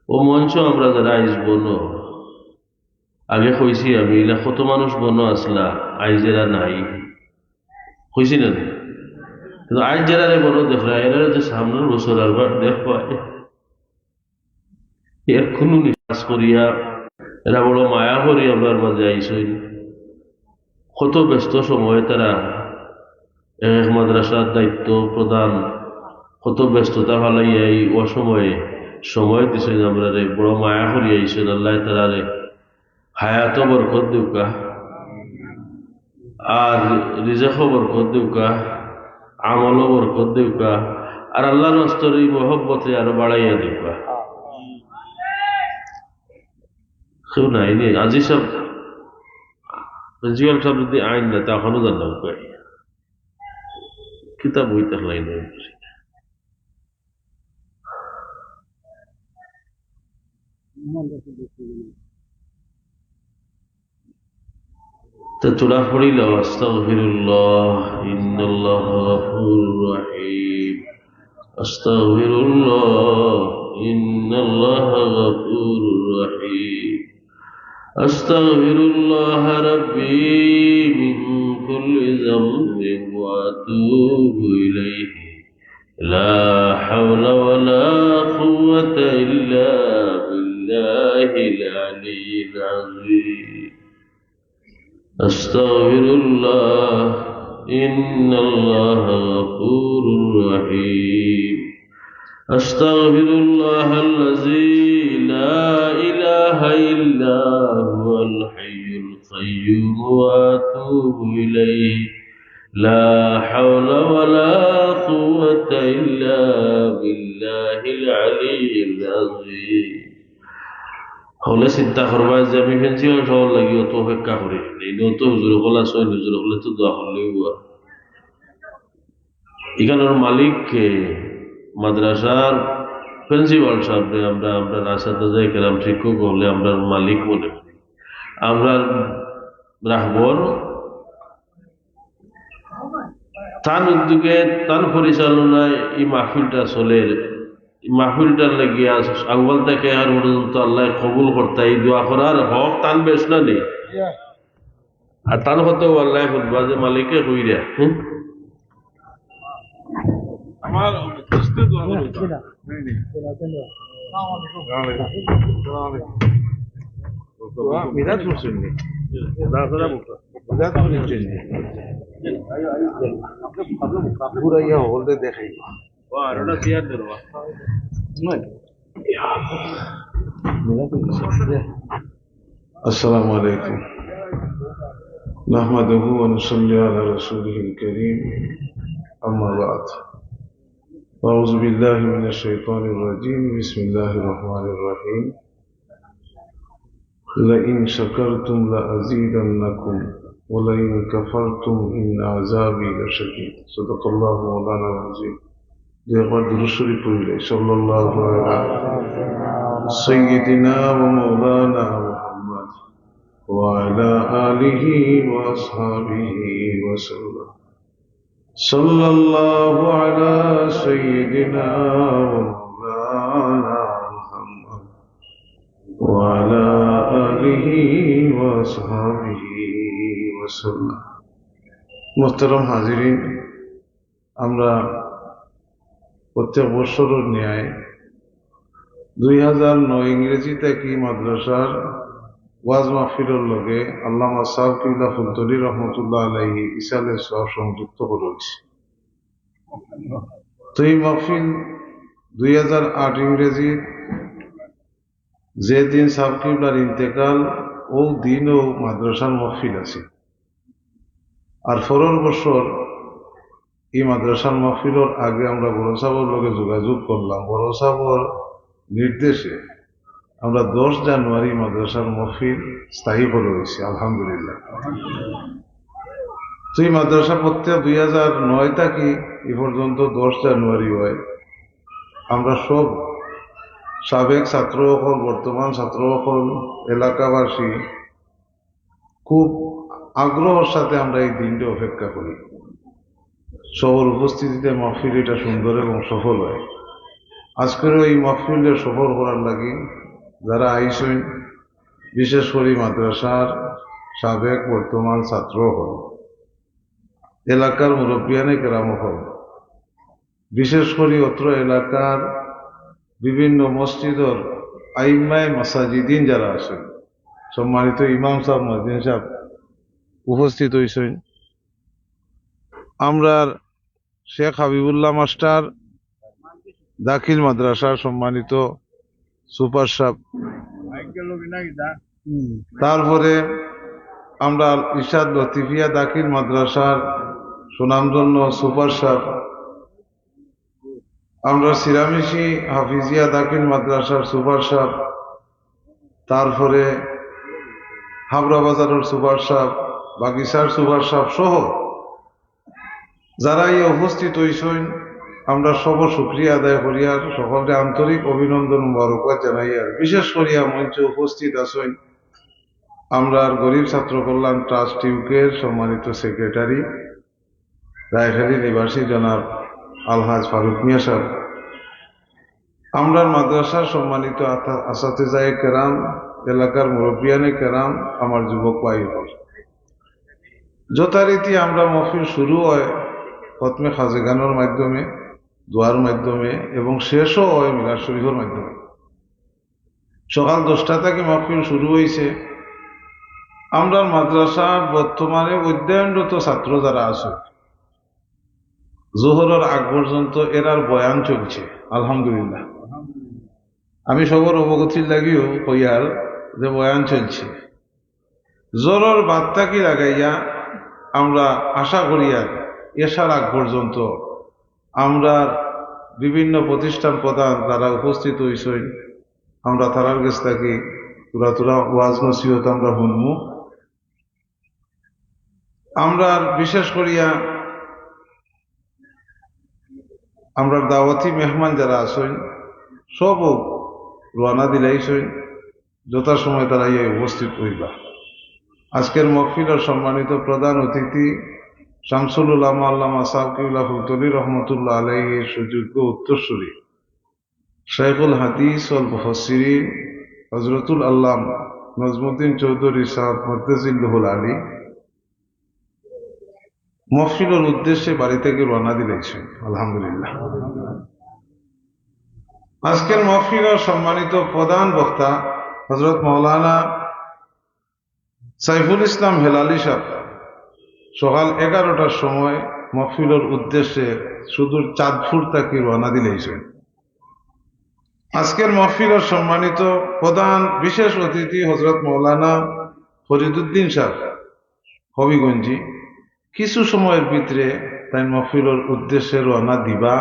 ও মঞ্চ আমরা যারা আইজ বনো আগে কইছি আমি এলা কত মানুষ বনো আসলা আইজ এরা নাই কইছি না কিন্তু আইজ যারা বনো দেখলা এরা যে সামনের বছর আরবার দেখো এর কোনো নিশ্বাস করিয়া এরা বড় মায়া করি আমার মাঝে আইসই কত ব্যস্ত সময় তারা এক মাদ্রাসার দায়িত্ব প্রদান কত ব্যস্ততা ফালাইয়া এই অসময়ে সময় দিছে আমরা রে বড় মায়া করি আইসেন আল্লাহ তারা রে হায়াত বরকত দেউকা আর রিজেক বরকত দেউকা আমল বরকত দেউকা আর আল্লাহর রাস্তার এই মহব্বতে আরো বাড়াইয়া দেউকা কেউ নাই নি আজি সব প্রিন্সিপাল সাহেব যদি আইন না তা এখনো জানলাম কই কিতাব বই থাকলাই নাই তা তোরা পড়িল আস্তাগফিরুল্লাহ ইন্নাল্লাহ গফুরুর রহিম আস্তাগফিরুল্লাহ ইন্নাল্লাহ গফুরুর রহিম أستغفر الله ربي من كل ذنب وأتوب إليه لا حول ولا قوة إلا بالله العلي العظيم أستغفر الله إن الله غفور رحيم أستغفر الله الذي لا إله إلا هو الحي القيوم وأتوب إليه لا حول ولا قوة إلا بالله العلي العظيم হলে চিন্তা করবা যে আমি ফেন্সিপাল সবার লাগি অত অপেক্ষা করি এই তো হুজুর কলা ছয় হুজুর হলে তো দোয়া করলেই এখানের মালিককে মাদ্রাসার প্রিন্সিপাল সাহেবরে আমরা আমরা রাস্তাতে যাই গেলাম শিক্ষক হলে আমরা মালিক মনে করি আমরা রাখবর তার উদ্যোগে তার পরিচালনায় এই মাহফিলটা চলে এই মাহফিলটার লাগিয়া আগুয়াল থেকে আর পর্যন্ত আল্লাহ কবুল করতে এই দোয়া করার হক টান বেশ না নেই আর তার হতো আল্লাহ বলবা যে মালিকে কইরা আমার দেখাই السلام عليكم نحمده ونصلي على رسوله الكريم أما بعد أعوذ بالله من الشيطان الرجيم بسم الله الرحمن الرحيم لئن شكرتم لأزيدنكم ولئن كفرتم إن عذابي لشديد صدق الله مولانا العظيم جاء الرسول صلى الله عليه سيدنا ومولانا محمد وعلى آله وأصحابه وسلم صلى الله على سيدنا ومولانا محمد وعلى آله وأصحابه وسلم محترم حاضرين আমরা প্রত্যেক বছরের ন্যায় 2009 ইংরেজি থেকে মাদ্রাসার ওয়াজ মাহফিলের লগে আল্লামা সাহেব কিবলা ফুলতলি রহমতুল্লাহ আলাইহি ইসালে সহ সংযুক্ত করেছি। তো এই মাহফিল 2008 ইংরেজি যেদিন সাহেব কিবলার ইন্তেকাল ও দিনও মাদ্রাসার মাহফিল আছে। আর পরের বছর এই মাদ্রাসার মাহফিলের আগে আমরা বড় সাহেবের লগে যোগাযোগ করলাম। বড় সাহেবের নির্দেশে আমরা 10 জানুয়ারি মাদ্রাসার মাহফিল স্থায়ী করে রয়েছি আলহামদুলিল্লাহ। তো এই মাদ্রাসা প্রত্যেক 2009 থেকে এ পর্যন্ত 10 জানুয়ারি হয়। আমরা সব সাবেক ছাত্রসকল, বর্তমান ছাত্রসকল, এলাকাবাসী খুব আগ্রহের সাথে আমরা এই দিনটা অপেক্ষা করি। সবার উপস্থিতিতে মাহফিল এটা সুন্দর এবং সফল হয়। আজকেরও এই মাহফিলে সফল করার লাগি যারা আইসেন, বিশেষ করে মাদ্রাসার সাবেক বর্তমান ছাত্র হল, এলাকার মুরব্বিয়ানে কেরাম হল, বিশেষ করে অত্র এলাকার বিভিন্ন মসজিদের আইম্মায়ে মাসাজিদিন যারা আছেন, সম্মানিত ইমাম সাহেব, মুয়াজ্জিন সাহেব উপস্থিত হয়েছেন। আমরা শেখ হাবিবুল্লাহ মাস্টার দাখিল মাদ্রাসার সম্মানিত সুপার সাহেব, তারপরে আমরা ইরশাদ লতিফিয়া দাখিল মাদ্রাসার সুনামধন্য সুপার সাহেব, আমরা সিরামিশি হাফিজিয়া দাখিল মাদ্রাসার সুপার সাহেব, তারপরে হাবড়া বাজারের সুপার সাহেব, বাগিচার সুপার সাহেব সহ যারা এই উপস্থিত হয়েছেন, আমরা সব শুকরিয়া আদায় করিয়ার সকলকে আন্তরিক অভিনন্দন মোবারকবাদ জানাইয়ার বিশেষ করিয়া মঞ্চে উপস্থিত আছেন আমরা গরিব ছাত্র কল্যাণ ট্রাস্ট ইউকের সম্মানিত সেক্রেটারি রায়খালী নিবাসী জনাব আলহাজ ফারুক মিয়া সাহেব, আমরা মাদ্রাসার সম্মানিত আসাতিজায়ে কেরাম, এলাকার মুরব্বিয়ানে কেরাম, আমার যুবক ভাই হল। যথারীতি আমরা মাহফিল শুরু হয় খতমে খাজে গানের মাধ্যমে, দোয়ার মাধ্যমে এবং শেষও হয় মিলাদ শরীফের মাধ্যমে। সকাল 10টা থেকে মাহফিল শুরু হয়েছে। আমরা মাদ্রাসার বর্তমানে অধ্যয়নরত ছাত্র যারা আছে, জোহরের আগ পর্যন্ত এরার বয়ান চলছে আলহামদুলিল্লাহ। আমি সবর অবগতির লাগিও কইয়ার যে বয়ান চলছে। জোহরের বার্তা কি লাগাইয়া আমরা আশা করিয়া এসার আগ পর্যন্ত আমরা বিভিন্ন প্রতিষ্ঠান প্রধান যারা উপস্থিত হয়েছেন, আমরা তারার কাছ থেকে তুরা ওয়াজ নসিহত আমরা শুনবো। আমরা বিশেষ করিয়া আমরা দাওয়াতি মেহমান যারা আছেন সব রওনা দিলাইছেন, যথাসময় তারা ইয়ে উপস্থিত হইবা। আজকের মাহফিলের সম্মানিত প্রধান অতিথি শামসুল উলামা আল্লামা সাহেব কিবলা ফুলতলি রহমতুল্লাহ আলাইহির সুযোগ্য উত্তরসূরি শাইখুল হাদিস ওয়াল মুফাসসিরিন হযরতুল আল্লাম নজমুদ্দিন চৌধুরী সাহেব মুর্তাজিল্লাহুল আলী মাহফিলের উদ্দেশ্যে বাড়ি থেকে রওনা দিয়েছেন আলহামদুলিল্লাহ। আজকের মাহফিলের সম্মানিত প্রধান বক্তা হযরত মাওলানা সাইফুল ইসলাম হেলালি সাহেব সকাল 11টার সময় মাহফিলের উদ্দেশ্যে সুদূর চাঁদপুর থেকে রওনা দিয়েছেন। আজকের মাহফিলের সম্মানিত প্রধান বিশেষ অতিথি হযরত মাওলানা ফরিদুদ্দিন সাহেব হবিগঞ্জি কিছু সময়ের ভিতরে তাই মাহফিলের উদ্দেশ্যে রওনা দিবা,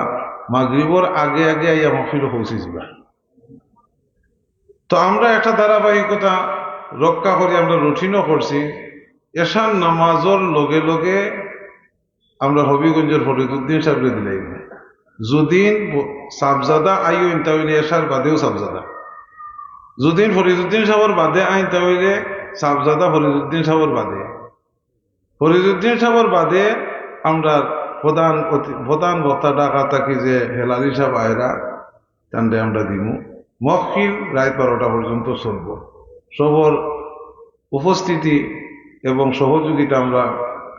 মাগরিবর আগে আগে আইয়া মাহফিল পৌঁছে যাবা। তো আমরা একটা ধারাবাহিকতা রক্ষা করি, আমরা রুটিনও করছি। এশার নামাজের লগে লগে আমরা হবিগঞ্জের ফরিদুদ্দিন সাহেবরে দিলাই, যদিন সাবজাদা আইন তাহলে এশার বাদেও সাবজাদা, যদিন ফরিদুদ্দিন সাহেবের বাদে আইন তাহলে সাবজাদা ফরিদুদ্দিন সাহেবের বাদে, ফরিদুদ্দিন সাহেবের বাদে আমরা প্রধান বক্তা ডাকা থাকি যে হেলালি সাহেব আয়রা তান্ডে আমরা দিমু। মহফিল রাত 12টা পর্যন্ত চলব। সবর উপস্থিতি এবং সহযোগিতা আমরা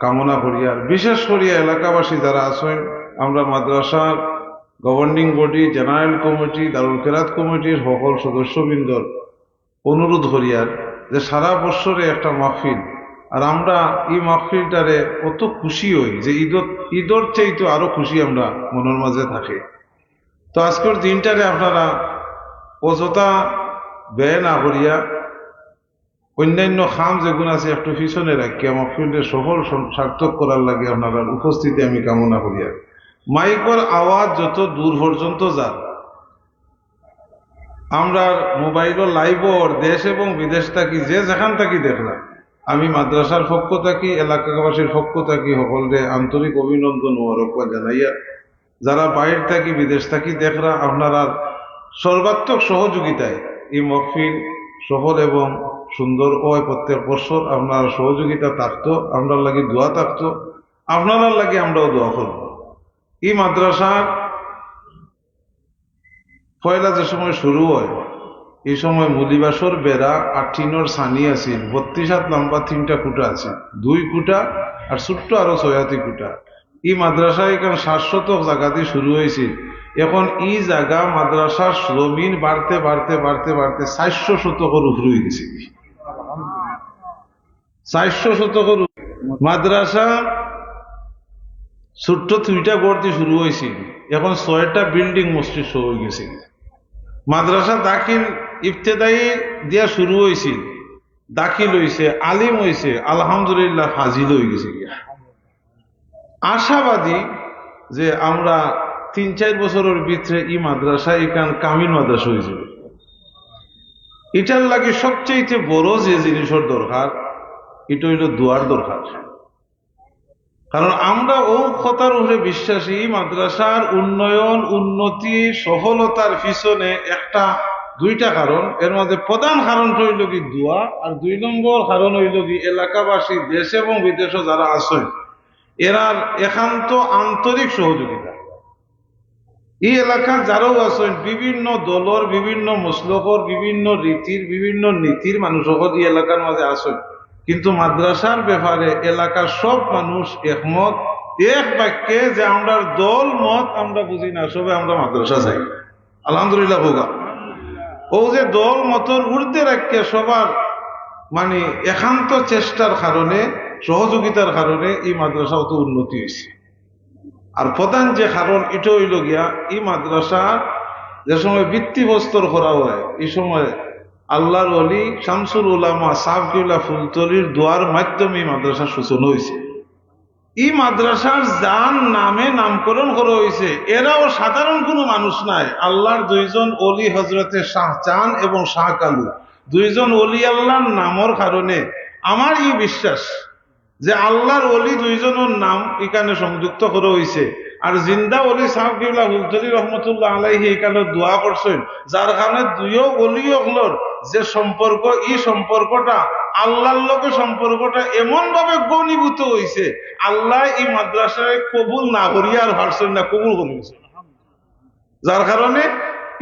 কামনা করি। আর বিশেষ করিয়া এলাকাবাসী যারা আছেন, আমরা মাদ্রাসার গভর্নিং বডি, জেনারেল কমিটি, দারুল কেরাত কমিটির সকল সদস্যবৃন্দর অনুরোধ করিয়ার যে সারা বছরে একটা মাহফিল, আর আমরা এই মাহফিলটারে অত খুশি হই যে ঈদর চাইতে আরো খুশি আমরা মনের মাঝে থাকি। তো আজকের দিনটারে আপনারা অযথা ব্যয় না করিয়া অন্যান্য খাম যেগুলো আছে একটু পিছনে রাখিয়া মাহফিলের সফল সার্থক করার লাগে আপনারা উপস্থিতি আমি কামনা করিয়া। মাইকর আওয়াজ যত দূর পর্যন্ত যান, আমরা মোবাইল লাইভর দেশ এবং বিদেশ থাকি যে যেখান থাকি দেখলাম, আমি মাদ্রাসার পক্ষ থাকি, এলাকাবাসীর পক্ষ থাকি সকলকে আন্তরিক অভিনন্দন ও মোবারকবাদ জানাইয়া, যারা বাইরে থাকি বিদেশ থাকি দেখরা আপনারা সর্বাত্মক সহযোগিতায় এই মাহফিল সফল এবং সুন্দর হয়। প্রত্যেক বছর আপনার সহযোগিতা থাকতো, আপনার লাগে দোয়া থাকতো, আপনার লাগে আমরাও দোয়া করব। এই মাদ্রাসার পয়লা যে সময় শুরু হয়, এই সময় মুলিবাসর বেড়া আর টিনর ছানি আছিল, 32 হাত লম্বা 3টা খুঁটা আছে, 2 খুঁটা আর ছোট্ট আরো 6 খুঁটা। এই মাদ্রাসা এখানে 700 জায়গা দিয়ে শুরু হয়েছিল। এখন এই জায়গা মাদ্রাসার জমিন বাড়তে বাড়তে বাড়তে বাড়তে 400 শতকের উপরে হয়ে গেছে। 400 শতকের মাদ্রাসা ছোট্ট 2টা গড় দিয়ে শুরু হয়েছিল, এখন 6টা বিল্ডিং মসজিদ শুরু হয়ে গেছে। মাদ্রাসা দাখিল ইবতেদায়ী দিয়া শুরু হয়েছিল, দাখিল হয়েছে, আলিম হয়েছে, আলহামদুলিল্লাহ ফাজিল হয়ে গেছে। আশাবাদী যে আমরা 3-4 বছরের ভিতরে এই মাদ্রাসা এখান কামিল মাদ্রাসা হয়ে যাবে। এটার লাগে সবচেয়ে বড় যে জিনিসের দরকার, এটা হইল দোয়ার দরকার। কারণ আমরা ও কথার উপরে বিশ্বাসী, মাদ্রাসার উন্নয়ন উন্নতি সফলতার পিছনে 2টা কারণ, এর মধ্যে প্রধান কারণ হইল কি দোয়া, আর 2 নম্বর কারণ হইল কি এলাকাবাসী দেশ এবং বিদেশে যারা আছেন এরার একান্ত আন্তরিক সহযোগিতা। এই এলাকার যারাও আছেন বিভিন্ন দলর, বিভিন্ন মসলকর, বিভিন্ন রীতির, বিভিন্ন নীতির মানুষ এই এলাকার মাঝে আছেন, কিন্তু মাদ্রাসার ব্যাপারে এলাকার সব মানুষ একমত, এক বাক্যে যে আমরা দল মত আমরা বুঝি না, সবে আমরা মাদ্রাসা চাই। আলহামদুলিল্লাহ হোগা। ও যে দল মতর ঊর্ধ্বে রাখিয়া সবার মানে একান্ত চেষ্টার কারণে, সহযোগিতার কারণে এই মাদ্রাসা অত উন্নতি হয়েছে। আর প্রধান যে কারণ এটা হইল গিয়া এই মাদ্রাসা যে সময় ভিত্তিপ্রস্তর করা হয়, এই সময় আল্লাহর ওলি শামসুল উলামা সাহেবুল্লাহ ফুলতলির দোয়ার মাধ্যমে মাদ্রাসার সূচনা হয়েছে। এই মাদ্রাসার যার নামে নামকরণ করা হয়েছে এরাও সাধারণ কোনো মানুষ নাই। আল্লাহর 2জন ওলি হজরতে শাহ চান এবং শাহ কালু, 2জন ওলি আল্লাহর নামর কারণে আমার এই বিশ্বাস যে আল্লাহর ওলি 2জনের নাম এখানে সংযুক্ত করা হয়েছে। আর জিন্দা ওলি সাহেবুল্লাহ ফুলতলি রহমতুল্লাহ আলাইহি এখানে দোয়া করছেন, যার কারণে 2 ওলি হলর যে সম্পর্ক, এই সম্পর্কটা আল্লাহর লোকের সম্পর্কটা এমন ভাবে গণীভূত হয়েছে, আল্লাহ এই মাদ্রাসায় কবুল না করিয়া আর পারছেন না, কবুল করেছে, যার কারণে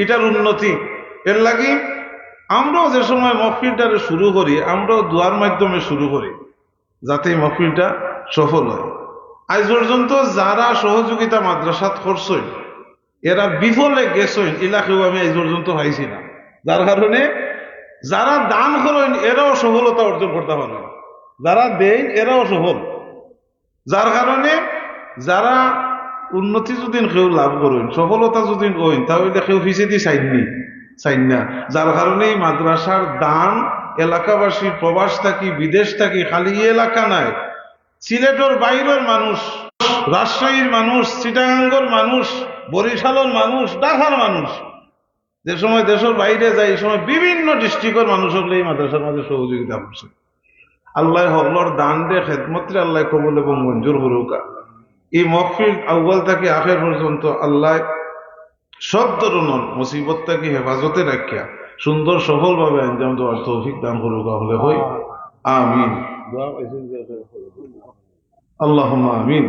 এটার উন্নতি। এর লাগি আমরাও যে সময় মহফিলটারে শুরু করি, আমরাও দোয়ার মাধ্যমে শুরু করি যাতে মহফিলটা সফল হয়। আজ পর্যন্ত যারা সহযোগিতা মাদ্রাসাত করছেন এরা বিফলে গেছেন, এলাকাও আমি আজ পর্যন্ত পাইছি না, যার কারণে যারা দান করেন এরাও সফলতা অর্জন করতে পারেন, যারা দেন এরাও সফল। যার কারণে যারা উন্নতি যদি কেউ লাভ করেন, সফলতা যদি কইন, তাহলে কেউ পিছিয়ে দিয়ে চাইনি, চাই না, যার কারণে এই মাদ্রাসার দান এলাকাবাসী প্রবাস থাকি বিদেশ থাকি খালি এই এলাকা নাই, সিলেটের বাইরের মানুষ, রাজশাহীর মানুষ, চিটাগাঙ্গর মানুষ, বরিশালের মানুষ, ঢাকার মানুষ, যে সময় দেশের বাইরে যায় এই সময় বিভিন্ন ডিস্ট্রিক্টের মানুষ হলে এই মাদ্রাসার মাঝে সহযোগিতা করছে। আল্লাহ হকলর দান দে খেদমতরে আল্লাহ কবুল এবং মঞ্জুর করুকা। এই মহফিল আউ্বাল থেকে আখের পর্যন্ত আল্লাহ সব ধরনের মুসিবত থেকে হেফাজতে রাখিয়া সুন্দর সফলভাবে আঞ্জাম দেওয়ার তৌফিক দান করুকা হলে হই আমিন। اللهم آمين.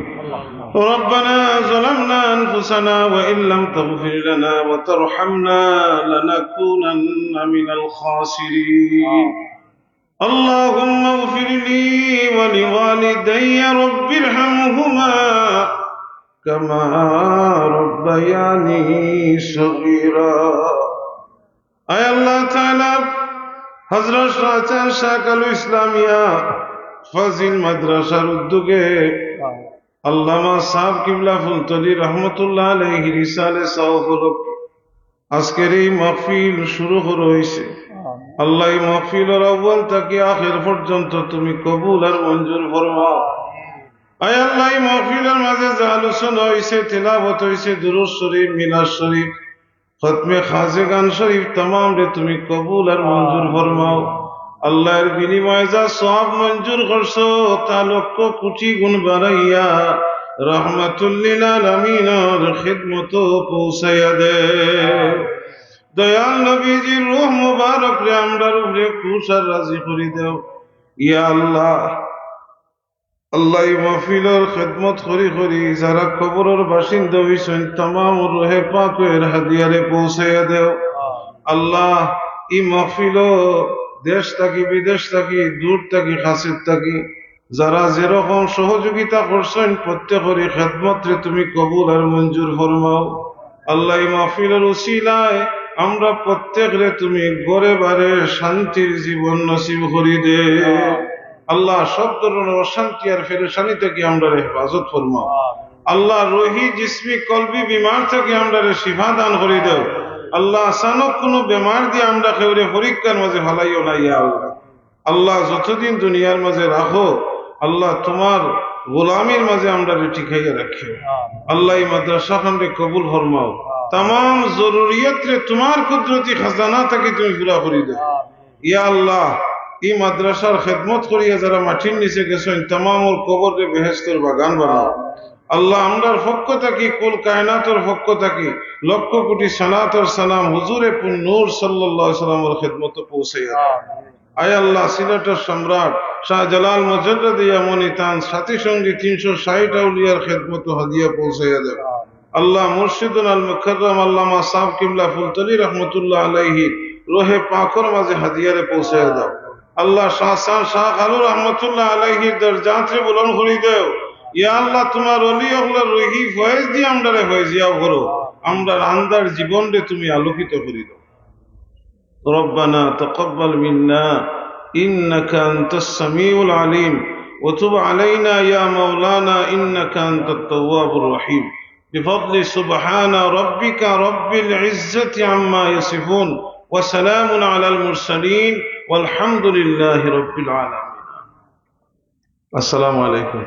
ربنا ظلمنا أنفسنا وإن لم تغفر لنا وترحمنا لنكونن من الخاسرين. اللهم اغفر لي ولوالدي رب ارحمهما كما ربياني صغيرا. أي الله تعالى حضرت شاچان শাকাল ইসলামিয়া ফাজিল মাদ্রাসার উদ্যোগে আল্লামা সাহেব কিবলা ফুলতলি রহমতুল্লাহ আলাইহি রিসালে সাওফলক আজকের এই মাহফিল শুরু হয়েছে। আল্লাহ এই মাহফিলের আউয়াল থেকে আখির পর্যন্ত তুমি কবুল আর মঞ্জুর ফরমাও। আয় আল্লাহ এই মাহফিলের মাঝে যা আলোচনা হয়েছে, তিলাওয়াত হয়েছে, দুরূদ শরীফ, মিলাদ শরীফ, খতমে খাজেগান শরীফ तमाम রে তুমি কবুল আর মঞ্জুর ফরমাও। আল্লাহর বিনিময়ে যা সওয়াব মঞ্জুর করছো তা লক্ষ কোটি গুণ বাড়াইয়া রহমাতুল লিল আলামিনের খিদমত পৌঁছাইয়া দে। দয়াল নবীজির রূহ মুবারক রে আমরার উপরে খুশ আর রাজি করে দাও ইয়া আল্লাহ। আল্লাহ এই মাহফিলের খিদমত করি করি যারা কবরের বাসিন্দা হইছেন तमाम রূহে পাকের হাদিয়ারে পৌঁছাইয়া দাও। আল্লাহ এই মাহফিল দেশ থাকি বিদেশ থাকি দূর থাকি কাছের থাকি যারা যেরকম সহযোগিতা করছেন প্রত্যেকেরই খেদমত রে তুমি কবুল আর মঞ্জুর ফরমাও। আল্লাহ এই মাহফিলের উসিলায় আমরা প্রত্যেকরে তুমি গড়ে বারে শান্তির জীবন নসিব করি দে। আল্লাহ সব ধরনের অশান্তি আর পেরেশানি থেকে আমরা হেফাজত ফরমাও। আল্লাহ রোহি জিসমি কলবি বিমার থেকে আমরা শিফা দান করে দেও। আল্লাহ আচানক কোনো বেমার দিয়ে আমরা কেউরে পরীক্ষার মাঝে ভালাইও না ইয়া আল্লাহ। আল্লাহ যতদিন দুনিয়ার মাঝে রাখো আল্লাহ তোমার গোলামির মাঝে আমরা টিকাইয়া রাখিও। আল্লাহ এই মাদ্রাসা খানরে কবুল ফরমাও। तमाम জরুরিয়াত রে তোমার কুদরতি খাজানা থেকে তুমি পুরা করে দাও ইয়া আল্লাহ। এই মাদ্রাসার খেদমত করিয়া যারা মাটির নিচে গেছেন तमाम ওর কবর রে বেহেশতের বাগান বানাও। আল্লাহ আমরার পক্ষ থাকি কুল কায়নাতের পক্ষ থাকি লক্ষ কোটি সালাত আর সালাম হুজুরে পুন নূর সাল্লাল্লাহু আলাইহি সাল্লামের খিদমতে পৌঁছাইয়া দাও। আয় আল্লাহ সিলেটের সম্রাট শাহজালাল মুজাদ্দিদ ইয়ামানি তান সাথী সঙ্গী 360 আউলিয়ার খিদমতে হাদিয়া পৌঁছাইয়া দাও। আল্লাহ মুর্শিদুল আল মুকাররম আল্লামা সাহেব কিবলা ফুলতলি রহমতুল্লাহ আলাইহি রূহে পাকের মাঝে হাদিয়ারে পৌঁছাইয়া দাও। আল্লাহ শাহসান শাহ আলু রহমতুল্লাহ আলাইহির দরজাত রে বুলন্দ করে দাও ইয়া আল্লাহ। তোমার ওলি ওগুলোর রহি ফয়েজ দিয়ে আমরা ফয়েজিয়াও করো, আমরা আন্দার জীবন রে তুমি আলোকিত করে দাও। রব্বানা তাকাব্বাল মিন্না ইন্নাকা আনতাস সামিউল আলিম ওয়া তুব আলাইনা ইয়া মাওলানা ইন্নাকা আনতাত তাওয়াবুর রহিম। بفضل سبحان ربك رب العزة عما يصفون وسلام على المرسلين والحمد لله رب العالمين. السلام عليكم.